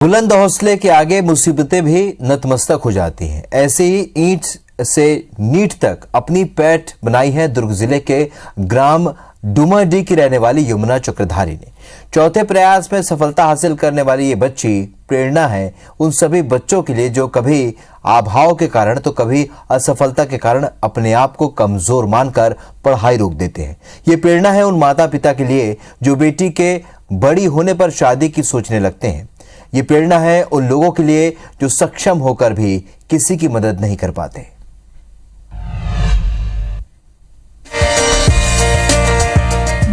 बुलंद हौसले के आगे मुसीबतें भी नतमस्तक हो जाती हैं। ऐसे ही ईंट से नीट तक अपनी पैठ बनाई है दुर्ग जिले के ग्राम डुमरडीह की रहने वाली यमुना चक्रधारी ने। चौथे प्रयास में सफलता हासिल करने वाली ये बच्ची प्रेरणा है उन सभी बच्चों के लिए जो कभी अभाव के कारण तो कभी असफलता के कारण अपने आप को कमजोर मानकर पढ़ाई रोक देते हैं। ये प्रेरणा है उन माता पिता के लिए जो बेटी के बड़ी होने पर शादी की सोचने लगते हैं। ये प्रेरणा है उन लोगों के लिए जो सक्षम होकर भी किसी की मदद नहीं कर पाते।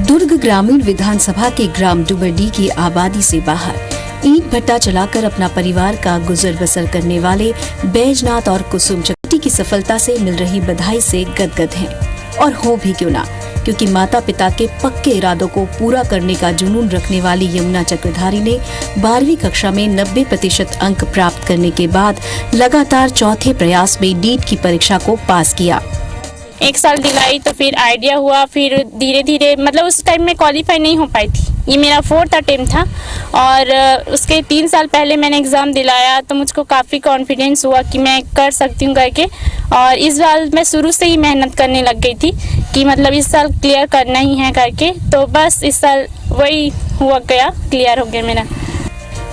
दुर्ग ग्रामीण विधानसभा के ग्राम डुमरडीह की आबादी से बाहर ईंट भट्टा चलाकर अपना परिवार का गुजर बसर करने वाले बैजनाथ और कुसुम चक्टी की सफलता से मिल रही बधाई से गदगद हैं। और हो भी क्यों ना, क्योंकि माता पिता के पक्के इरादों को पूरा करने का जुनून रखने वाली यमुना चक्रधारी ने 12वीं कक्षा में 90% अंक प्राप्त करने के बाद लगातार चौथे प्रयास में नीट की परीक्षा को पास किया। एक साल दिलाई तो फिर आइडिया हुआ, फिर धीरे धीरे मतलब उस टाइम में क्वालिफाई नहीं हो पाई थी। ये मेरा 4th अटेम्प्ट था और उसके 3 साल पहले मैंने एग्ज़ाम दिलाया तो मुझको काफ़ी कॉन्फिडेंस हुआ कि मैं कर सकती हूँ करके। और इस बार मैं शुरू से ही मेहनत करने लग गई थी कि मतलब इस साल क्लियर करना ही है करके, तो बस इस साल वही हुआ गया, क्लियर हो गया मेरा।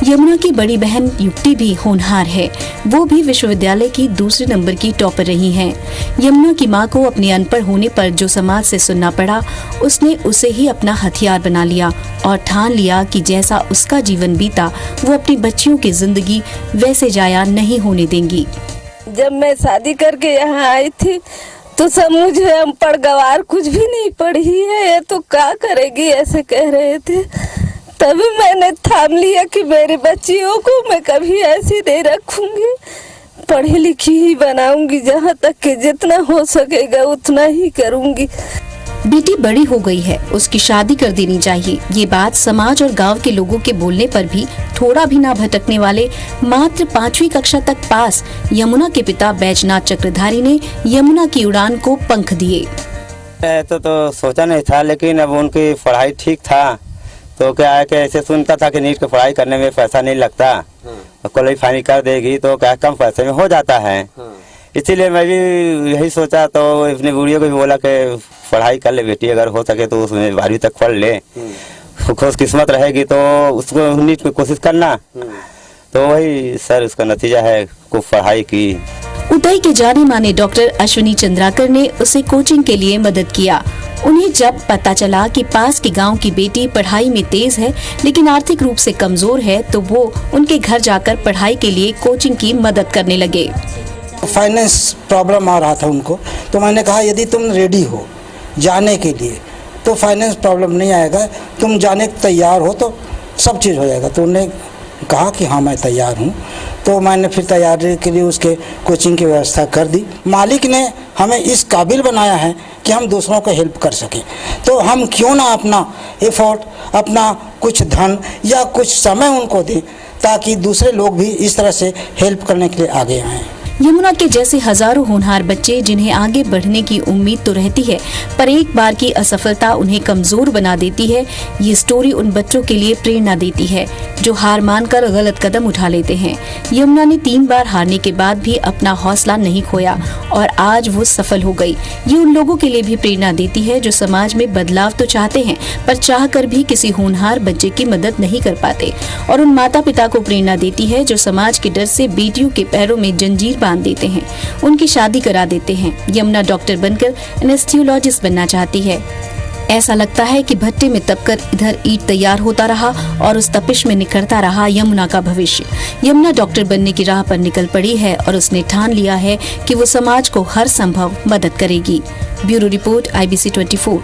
यमुना की बड़ी बहन युक्ति भी होनहार है। वो भी विश्वविद्यालय की दूसरे नंबर की टॉपर रही हैं। यमुना की मां को अपने अनपढ़ होने पर जो समाज से सुनना पड़ा, उसने उसे ही अपना हथियार बना लिया और ठान लिया कि जैसा उसका जीवन बीता वो अपनी बच्चियों की जिंदगी वैसे जाया नहीं होने देंगी। जब मैं शादी करके यहाँ आई थी तो सब मुझे अनपढ़ गवार कुछ भी नहीं पढ़ी है, ये तो क्या करेगी ऐसे कह रहे थे। तभी मैंने थाम लिया कि मेरी बच्चियों को मैं कभी ऐसी नहीं रखूंगी, पढ़ी लिखी ही बनाऊंगी, जहाँ तक कि जितना हो सकेगा उतना ही करूंगी। बेटी बड़ी हो गई है, उसकी शादी कर देनी चाहिए। ये बात समाज और गांव के लोगों के बोलने पर भी थोड़ा भी ना भटकने वाले मात्र 5वीं कक्षा तक पास यमुना के पिता बैजनाथ चक्रधारी ने यमुना की उड़ान को पंख दिए। तो सोचा नहीं था, लेकिन अब उनकी पढ़ाई ठीक था तो क्या है कि ऐसे सुनता था कि नीट की पढ़ाई करने में पैसा नहीं लगता, क्वालिफाई कर देगी तो क्या कम पैसे में हो जाता है। इसीलिए मैं भी यही सोचा, तो अपनी बुढ़ियों को भी बोला कि पढ़ाई कर ले बेटी, अगर हो सके तो उसमें 12वीं तक पढ़ ले, खुश किस्मत रहेगी तो उसको नीट की कोशिश करना। तो वही सर उसका नतीजा है, खूब पढ़ाई की। उदय के जाने माने डॉक्टर अश्विनी चंद्राकर ने उसे कोचिंग के लिए मदद किया। उन्हें जब पता चला कि पास के गांव की बेटी पढ़ाई में तेज है लेकिन आर्थिक रूप से कमजोर है, तो वो उनके घर जाकर पढ़ाई के लिए कोचिंग की मदद करने लगे। फाइनेंस प्रॉब्लम आ रहा था उनको, तो मैंने कहा यदि तुम रेडी हो जाने के लिए तो फाइनेंस प्रॉब्लम नहीं आएगा, तुम जाने के तैयार हो तो सब चीज़ हो जाएगा। तो उन्होंने कहा कि हाँ मैं तैयार हूँ। तो मैंने फिर तैयारी के लिए उसके कोचिंग की व्यवस्था कर दी। मालिक ने हमें इस काबिल बनाया है कि हम दूसरों को हेल्प कर सकें, तो हम क्यों ना अपना एफर्ट, अपना कुछ धन या कुछ समय उनको दें ताकि दूसरे लोग भी इस तरह से हेल्प करने के लिए आगे आएँ। यमुना के जैसे हजारों होनहार बच्चे जिन्हें आगे बढ़ने की उम्मीद तो रहती है, पर एक बार की असफलता उन्हें कमजोर बना देती है। ये स्टोरी उन बच्चों के लिए प्रेरणा देती है जो हार मानकर गलत कदम उठा लेते हैं। यमुना ने 3 बार हारने के बाद भी अपना हौसला नहीं खोया और आज वो सफल हो गई। ये उन लोगों के लिए भी प्रेरणा देती है जो समाज में बदलाव तो चाहते हैं पर चाह कर भी किसी होनहार बच्चे की मदद नहीं कर पाते, और उन माता पिता को प्रेरणा देती है जो समाज के डर से बेटियों के पैरों में जंजीर बांध देते हैं, उनकी शादी करा देते हैं। यमुना डॉक्टर बनकर एनेस्थीसियोलॉजिस्ट बनना चाहती है। ऐसा लगता है कि भट्टे में तपकर इधर ईंट तैयार होता रहा और उस तपिश में निखरता रहा यमुना का भविष्य। यमुना डॉक्टर बनने की राह पर निकल पड़ी है और उसने ठान लिया है कि वो समाज को हर संभव मदद करेगी। Bureau report IBC 24।